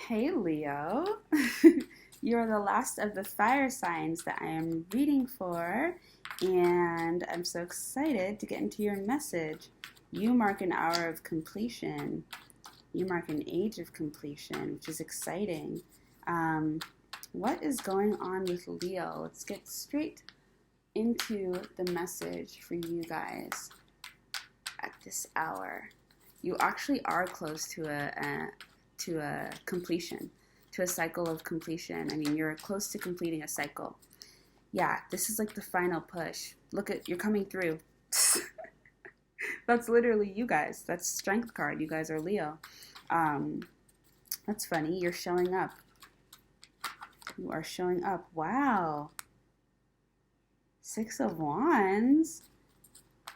Hey Leo, you're the last of the fire signs that I am reading for, and I'm so excited to get into your message. You mark an hour of completion, you mark an age of completion, which is exciting. Um, what is going on with Leo? Let's get straight into the message for you guys at this hour. You actually are close to a completion, to a cycle of completion. I mean, you're close to completing a cycle. Yeah, this is like the final push. Look at, you're coming through. That's literally you guys. That's strength card. You guys are Leo. Um, that's funny. You're showing up. You are showing up. Wow. Six of Wands.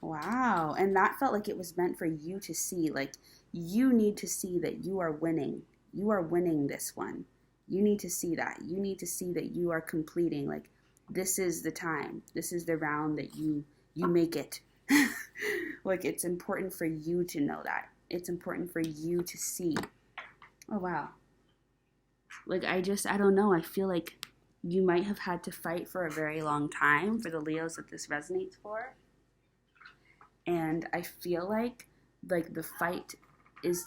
Wow. And that felt like it was meant for you to see. Like, you need to see that you are winning. You are winning this one. You need to see that. You need to see that you are completing. Like, this is the time. This is the round that you make it. Like, it's important for you to know that. It's important for you to see. Oh, wow. Like, I don't know. I feel like you might have had to fight for a very long time for the Leos that this resonates for. And I feel like the fight is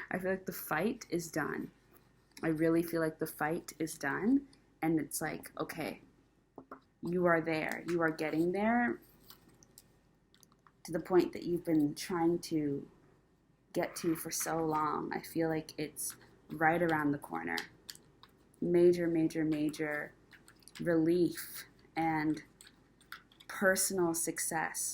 I feel like the fight is done. I really feel like the fight is done, and it's like, okay, you are there. You are getting there to the point that you've been trying to get to for so long. I feel like it's right around the corner. Major, major, major relief and personal success.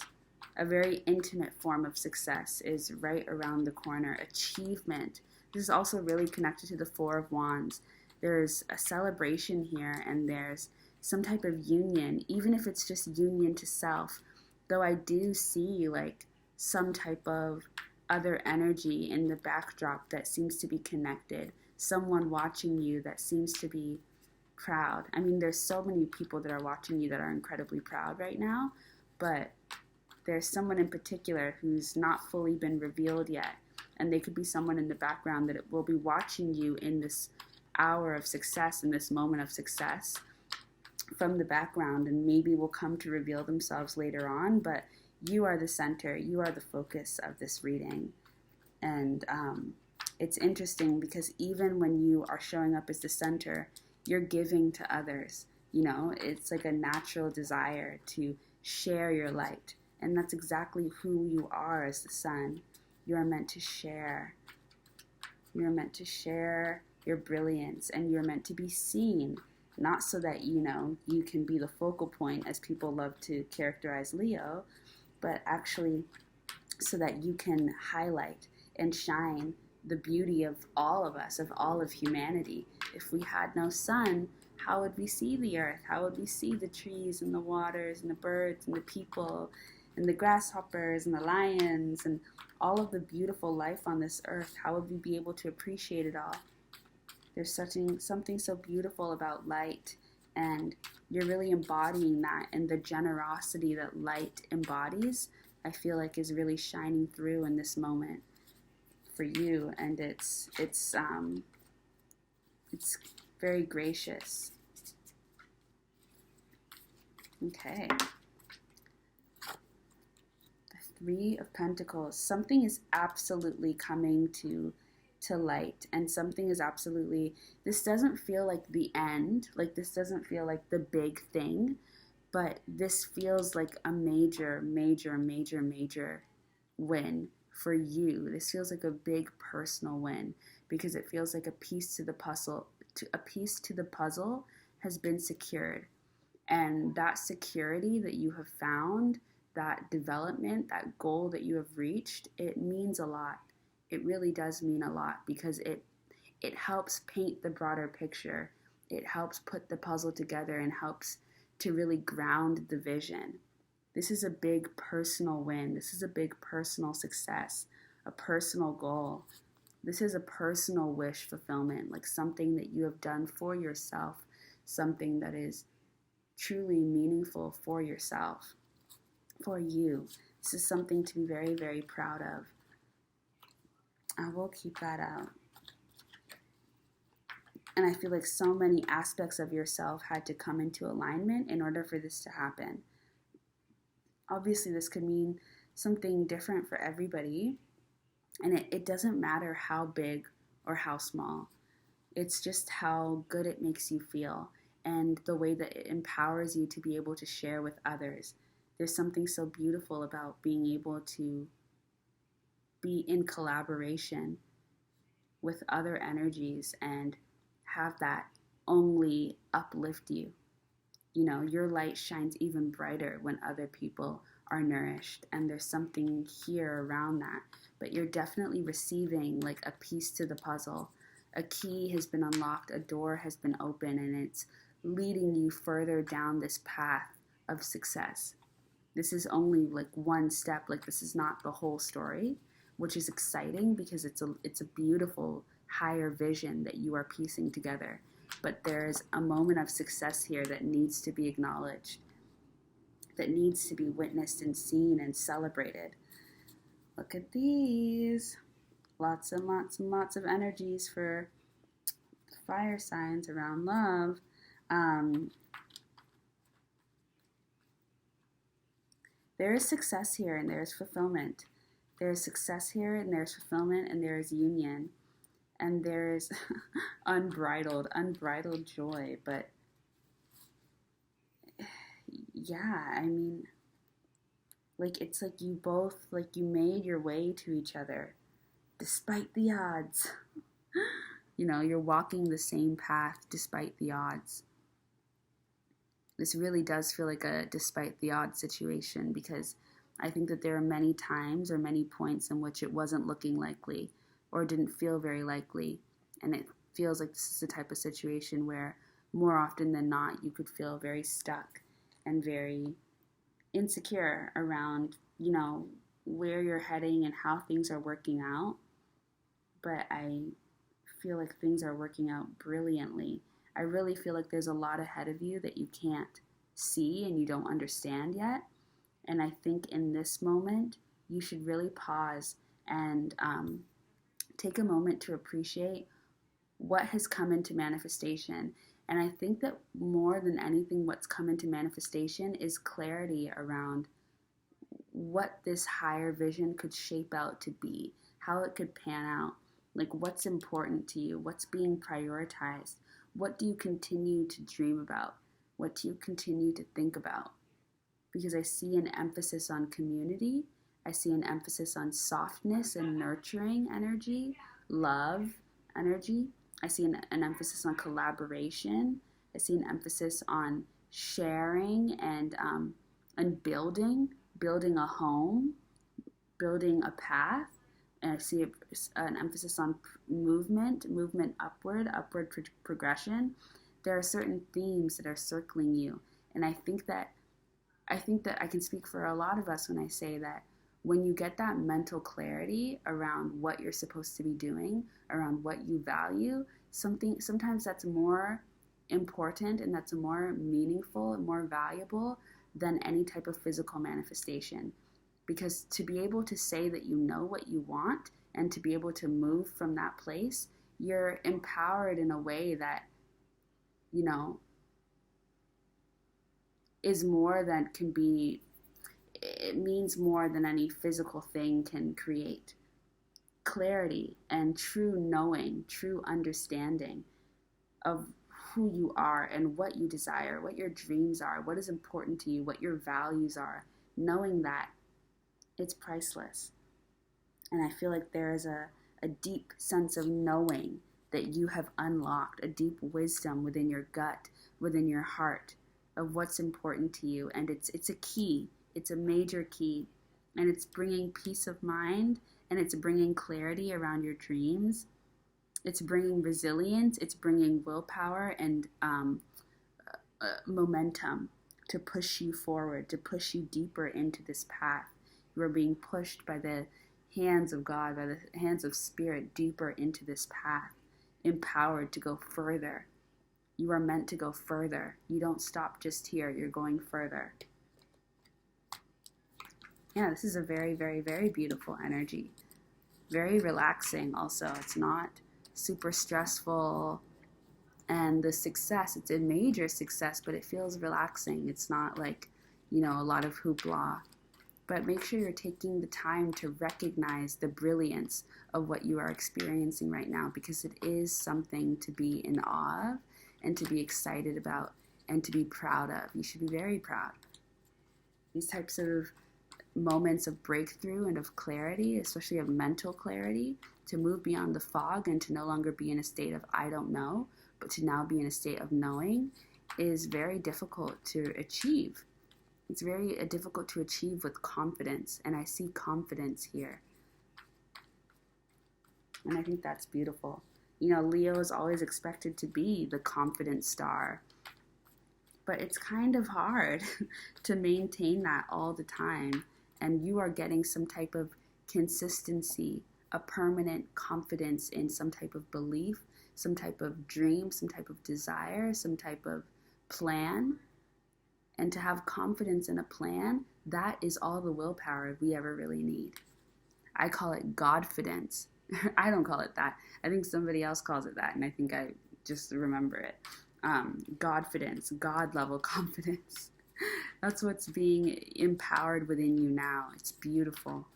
A very intimate form of success is right around the corner. Achievement. This is also really connected to the Four of Wands. There's a celebration here, and there's some type of union, even if it's just union to self. Though I do see like some type of other energy in the backdrop that seems to be connected. Someone watching you that seems to be proud. I mean, there's so many people that are watching you that are incredibly proud right now, but there's someone in particular who's not fully been revealed yet, and they could be someone in the background that will be watching you in this hour of success, in this moment of success from the background, and maybe will come to reveal themselves later on, but you are the center, you are the focus of this reading. And it's interesting because even when you are showing up as the center, you're giving to others. You know, it's like a natural desire to share your light. And that's exactly who you are as the sun. You are meant to share. You're meant to share your brilliance, and you're meant to be seen. Not so that, you know, you can be the focal point, as people love to characterize Leo, but actually so that you can highlight and shine the beauty of all of us, of all of humanity. If we had no sun, how would we see the earth? How would we see the trees and the waters and the birds and the people and the grasshoppers and the lions and all of the beautiful life on this earth? How would we be able to appreciate it all? There's something so beautiful about light, and you're really embodying that, and the generosity that light embodies, I feel like, is really shining through in this moment for you, and it's very gracious. Okay. Three of Pentacles. Something is absolutely coming to light, and something is absolutely, this doesn't feel like the end, like this doesn't feel like the big thing, but this feels like a major, major, major, major win for you. This feels like a big personal win because it feels like a piece to the puzzle, has been secured, and that security that you have found, that development, that goal that you have reached, it means a lot. It really does mean a lot because it helps paint the broader picture. It helps put the puzzle together and helps to really ground the vision. This is a big personal win. This is a big personal success, a personal goal. This is a personal wish fulfillment, like something that you have done for yourself, something that is truly meaningful for yourself, for you. This is something to be very, very proud of. I will keep that out. And I feel like so many aspects of yourself had to come into alignment in order for this to happen. Obviously, this could mean something different for everybody. And it doesn't matter how big or how small. It's just how good it makes you feel and the way that it empowers you to be able to share with others. There's something so beautiful about being able to be in collaboration with other energies and have that only uplift you. You know, your light shines even brighter when other people are nourished, and there's something here around that. But you're definitely receiving like a piece to the puzzle. A key has been unlocked, a door has been opened, and it's leading you further down this path of success. This is only like one step, like this is not the whole story, which is exciting because it's a beautiful higher vision that you are piecing together. But there's a moment of success here that needs to be acknowledged, that needs to be witnessed and seen and celebrated. Look at these. Lots and lots and lots of energies for fire signs around love. There is success here and there is fulfillment. There is success here and there's fulfillment and there is union. And there's unbridled joy. But yeah, I mean, like it's like you both, like you made your way to each other despite the odds. You know, you're walking the same path despite the odds. This really does feel like a despite the odds situation, because I think that there are many times or many points in which it wasn't looking likely or didn't feel very likely. And it feels like this is the type of situation where more often than not you could feel very stuck and very insecure around, you know, where you're heading and how things are working out. But I feel like things are working out brilliantly. I really feel like there's a lot ahead of you that you can't see and you don't understand yet. And I think in this moment, you should really pause and take a moment to appreciate what has come into manifestation. And I think that more than anything, what's come into manifestation is clarity around what this higher vision could shape out to be, how it could pan out, like what's important to you, what's being prioritized, what do you continue to dream about, what do you continue to think about. Because I see an emphasis on community, I see an emphasis on softness and nurturing energy, love energy. I see an emphasis on collaboration. I see an emphasis on sharing and building a home, building a path. And I see an emphasis on movement upward progression. There are certain themes that are circling you. And I think that I can speak for a lot of us when I say that when you get that mental clarity around what you're supposed to be doing, around what you value, sometimes that's more important and that's more meaningful and more valuable than any type of physical manifestation. Because to be able to say that you know what you want and to be able to move from that place, you're empowered in a way that, you know, is more than can be, it means more than any physical thing can create. Clarity and true knowing, true understanding of who you are and what you desire, what your dreams are, what is important to you, what your values are. Knowing that, it's priceless. And I feel like there is a deep sense of knowing that you have unlocked, a deep wisdom within your gut, within your heart, of what's important to you. And it's a key. It's a major key. And it's bringing peace of mind, and it's bringing clarity around your dreams. It's bringing resilience. It's bringing willpower and momentum to push you forward, to push you deeper into this path. You are being pushed by the hands of God, by the hands of Spirit, deeper into this path, empowered to go further. You are meant to go further. You don't stop just here. You're going further. Yeah, this is a very, very, very beautiful energy. Very relaxing also. It's not super stressful. And the success, it's a major success, but it feels relaxing. It's not like, a lot of hoopla. But make sure you're taking the time to recognize the brilliance of what you are experiencing right now, because it is something to be in awe of and to be excited about and to be proud of. You should be very proud. These types of moments of breakthrough and of clarity, especially of mental clarity, to move beyond the fog and to no longer be in a state of I don't know, but to now be in a state of knowing, is very difficult to achieve. It's very difficult to achieve with confidence, and I see confidence here. And I think that's beautiful. Leo is always expected to be the confident star, but it's kind of hard to maintain that all the time. And you are getting some type of consistency, a permanent confidence in some type of belief, some type of dream, some type of desire, some type of plan. And to have confidence in a plan, that is all the willpower we ever really need. I call it Godfidence. I don't call it that. I think somebody else calls it that, and I think I just remember it. Godfidence, God-level confidence. That's what's being empowered within you now. It's beautiful.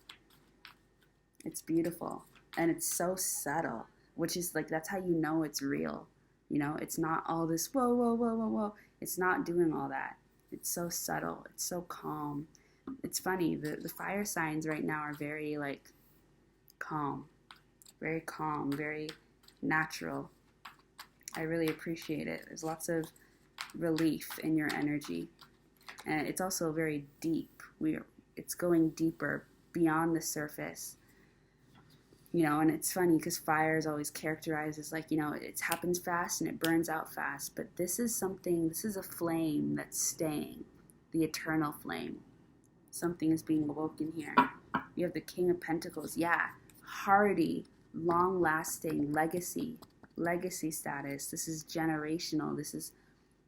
It's beautiful. And it's so subtle, which is like, that's how you know it's real. It's not all this, whoa, whoa, whoa, whoa, whoa. It's not doing all that. It's so subtle. It's so calm. It's funny. The fire signs right now are very calm, very natural. I really appreciate it. There's lots of relief in your energy. And it's also very deep. It's going deeper beyond the surface. And it's funny because fire is always characterized as it happens fast and it burns out fast. But this is a flame that's staying, the eternal flame. Something is being awoken here. You have the King of Pentacles. Yeah, hardy, long-lasting legacy status. This is generational. This is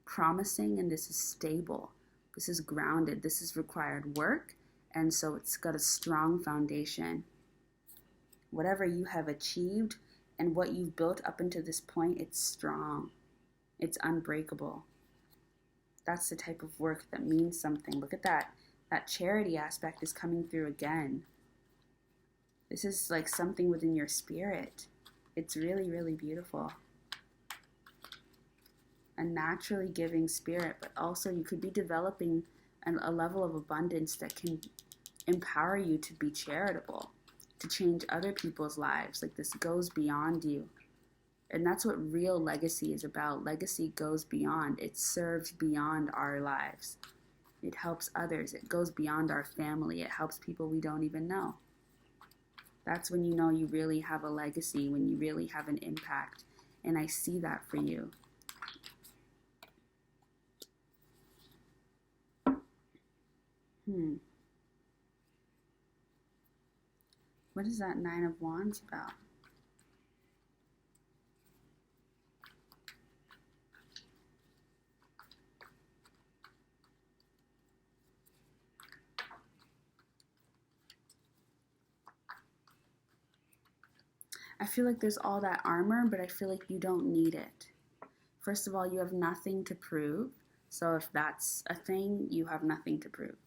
promising, and this is stable. This is grounded. This has required work, and so it's got a strong foundation. Whatever you have achieved and what you've built up until this point, it's strong. It's unbreakable. That's the type of work that means something. Look at that. That charity aspect is coming through again. This is like something within your spirit. It's really, really beautiful. A naturally giving spirit, but also you could be developing a level of abundance that can empower you to be charitable, to change other people's lives. Like, this goes beyond you. And that's what real legacy is about. Legacy goes beyond. It serves beyond our lives. It helps others. It goes beyond our family. It helps people we don't even know. That's when you know you really have a legacy, when you really have an impact. And I see that for you. What is that Nine of Wands about? I feel like there's all that armor, but I feel like you don't need it. First of all, you have nothing to prove. So if that's a thing, you have nothing to prove.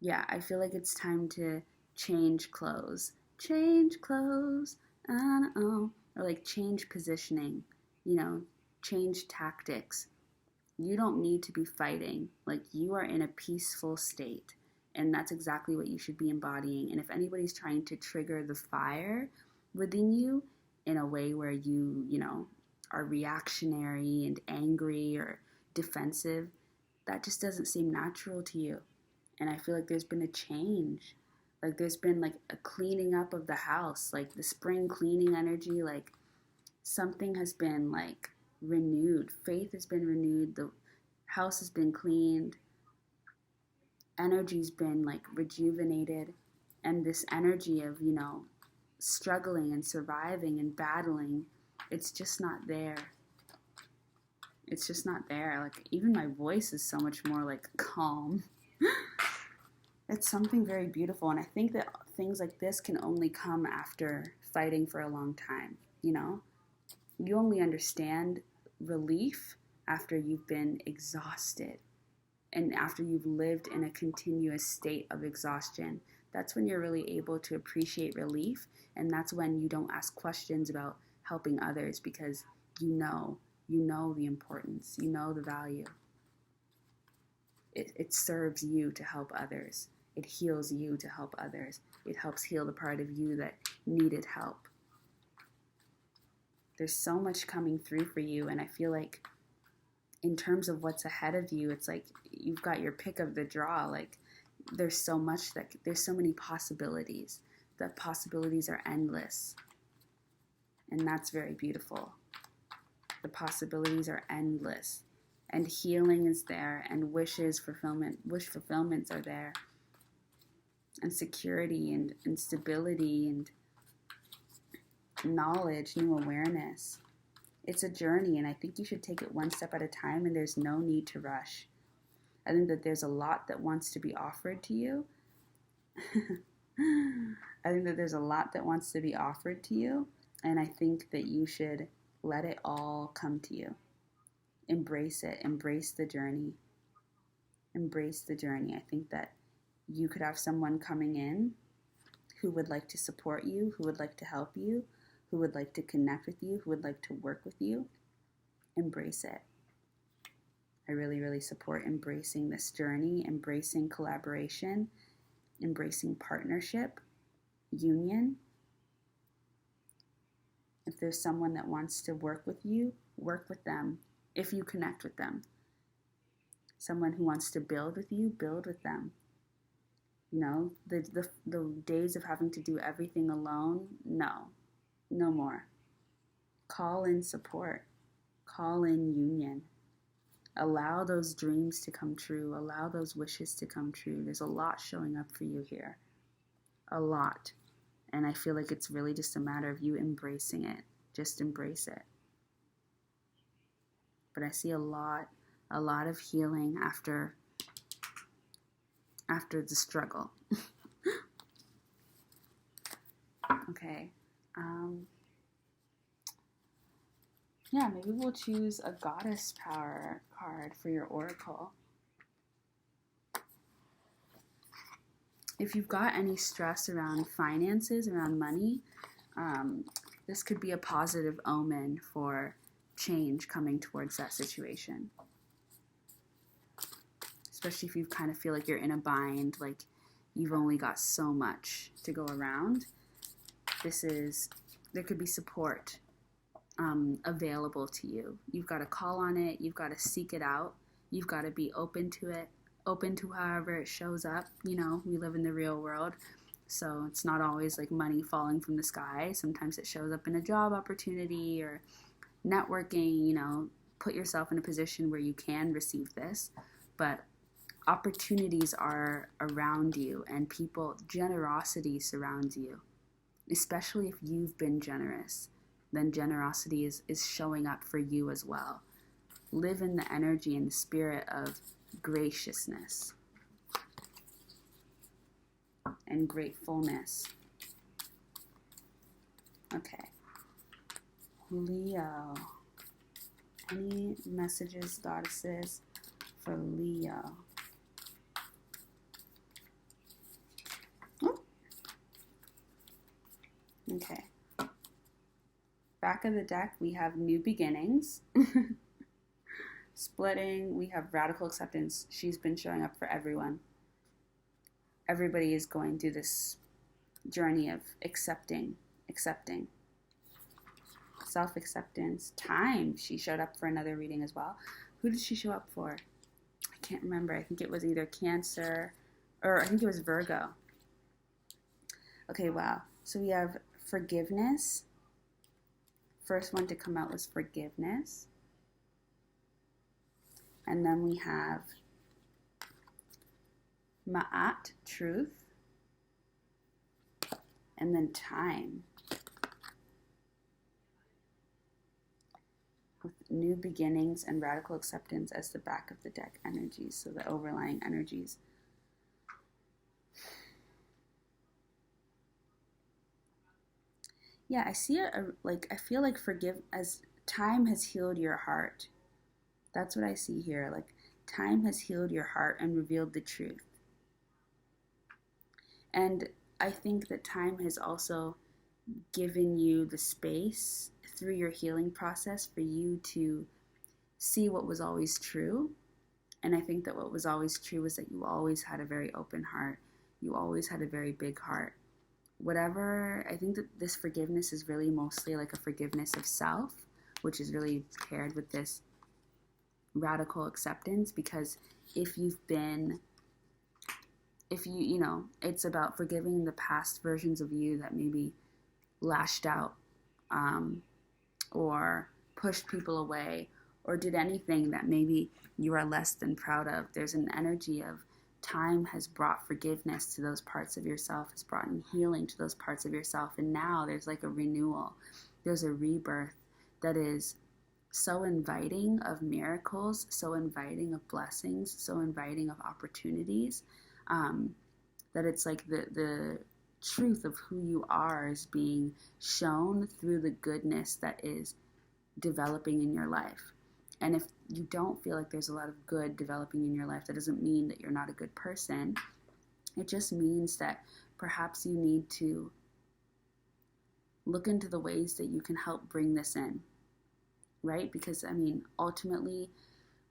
Yeah, I feel like it's time to change clothes. Change clothes. Or like change positioning. Change tactics. You don't need to be fighting. Like, you are in a peaceful state. And that's exactly what you should be embodying. And if anybody's trying to trigger the fire within you in a way where you are reactionary and angry or defensive, that just doesn't seem natural to you. And I feel like there's been a change. Like, there's been like a cleaning up of the house, like the spring cleaning energy. Like, something has been like renewed. Faith has been renewed. The house has been cleaned. Energy's been like rejuvenated. And this energy of, struggling and surviving and battling, it's just not there. It's just not there. Like, even my voice is so much more like calm. It's something very beautiful. And I think that things like this can only come after fighting for a long time. You only understand relief after you've been exhausted and after you've lived in a continuous state of exhaustion. That's when you're really able to appreciate relief, and that's when you don't ask questions about helping others, because you know the importance, you know the value. It serves you to help others. It heals you to help others. It helps heal the part of you that needed help. There's so much coming through for you, and I feel like in terms of what's ahead of you, it's like you've got your pick of the draw. Like there's so many possibilities. The possibilities are endless, and that's very beautiful. The possibilities are endless, and healing is there, and wish fulfillments are there, and security and stability and knowledge, new awareness. It's a journey, and I think you should take it one step at a time, and there's no need to rush. I think that there's a lot that wants to be offered to you. I think that there's a lot that wants to be offered to you, and I think that you should let it all come to you. Embrace it. Embrace the journey. Embrace the journey. I think that you could have someone coming in who would like to support you, who would like to help you, who would like to connect with you, who would like to work with you. Embrace it. I really, really support embracing this journey, embracing collaboration, embracing partnership, union. If there's someone that wants to work with you, work with them if you connect with them. Someone who wants to build with you, build with them. You know, the days of having to do everything alone, no more. Call in support. Call in union. Allow those dreams to come true. Allow those wishes to come true. There's a lot showing up for you here. A lot. And I feel like it's really just a matter of you embracing it. Just embrace it. But I see a lot of healing after the struggle. Okay. Yeah, maybe we'll choose a goddess power card for your oracle. If you've got any stress around finances, around money, this could be a positive omen for change coming towards that situation. Especially if you kind of feel like you're in a bind, like you've only got so much to go around. There could be support available to you. You've got to call on it. You've got to seek it out. You've got to be open to it, open to however it shows up. You know, we live in the real world, so it's not always like money falling from the sky. Sometimes it shows up in a job opportunity or networking. You know, put yourself in a position where you can receive this, but opportunities are around you, and generosity surrounds you, especially if you've been generous. Then generosity is showing up for you as well. Live in the energy and the spirit of graciousness and gratefulness. Okay. Leo. Any messages, goddesses, for Leo? Okay. Back of the deck, we have new beginnings. Splitting, we have radical acceptance. She's been showing up for everyone. Everybody is going through this journey of accepting. Self-acceptance. Time, she showed up for another reading as well. Who did she show up for? I can't remember. I think it was either Cancer, or I think it was Virgo. Okay, wow. So we have forgiveness. First one to come out was forgiveness. And then we have Ma'at, truth. And then time. With new beginnings and radical acceptance as the back of the deck energies, so the overlying energies. Yeah, I see it I feel like time has healed your heart. That's what I see here. Like, time has healed your heart and revealed the truth. And I think that time has also given you the space through your healing process for you to see what was always true. And I think that what was always true was that you always had a very open heart. You always had a very big heart. Whatever, I think that this forgiveness is really mostly like a forgiveness of self, which is really paired with this radical acceptance, because if you know, it's about forgiving the past versions of you that maybe lashed out, or pushed people away, or did anything that maybe you are less than proud of. There's an energy of time has brought forgiveness to those parts of yourself, has brought in healing to those parts of yourself, and now there's like a renewal. There's a rebirth that is so inviting of miracles, so inviting of blessings, so inviting of opportunities, that it's like the truth of who you are is being shown through the goodness that is developing in your life. And if you don't feel like there's a lot of good developing in your life, that doesn't mean that you're not a good person. It just means that perhaps you need to look into the ways that you can help bring this in, right? Because, I mean, ultimately,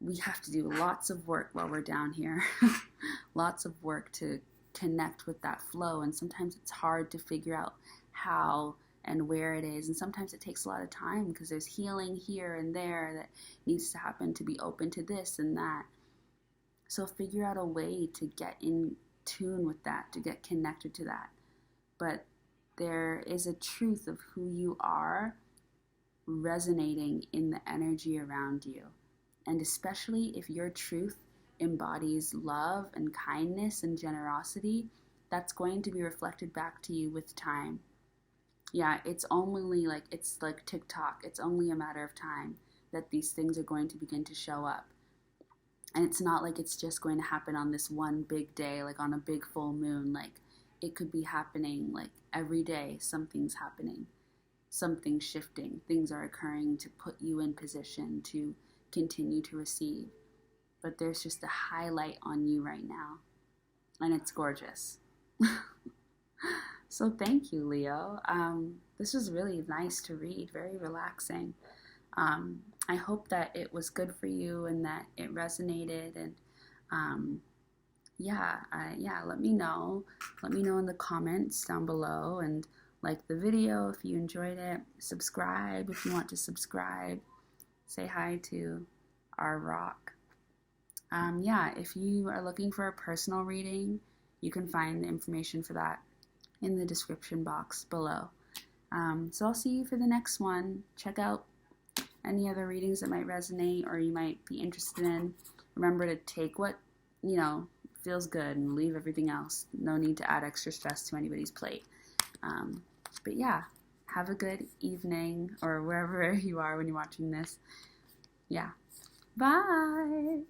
we have to do lots of work while we're down here. Lots of work to connect with that flow. And sometimes it's hard to figure out how and where it is. And sometimes it takes a lot of time because there's healing here and there that needs to happen to be open to this and that. So figure out a way to get in tune with that, to get connected to that. But there is a truth of who you are resonating in the energy around you. And especially if your truth embodies love and kindness and generosity, that's going to be reflected back to you with time. Yeah, it's like TikTok. It's only a matter of time that these things are going to begin to show up. And it's not like it's just going to happen on this one big day, like on a big full moon. Like, it could be happening like every day. Something's happening, something's shifting. Things are occurring to put you in position to continue to receive. But there's just a highlight on you right now, and it's gorgeous. So thank you, Leo. This was really nice to read, very relaxing. I hope that it was good for you and that it resonated. And let me know. Let me know in the comments down below, and like the video if you enjoyed it. Subscribe if you want to subscribe. Say hi to our rock. If you are looking for a personal reading, you can find the information for that in the description box below. So I'll see you for the next one. Check out any other readings that might resonate or you might be interested in. Remember to take what, feels good and leave everything else. No need to add extra stress to anybody's plate. But yeah, have a good evening or wherever you are when you're watching this. Yeah. Bye.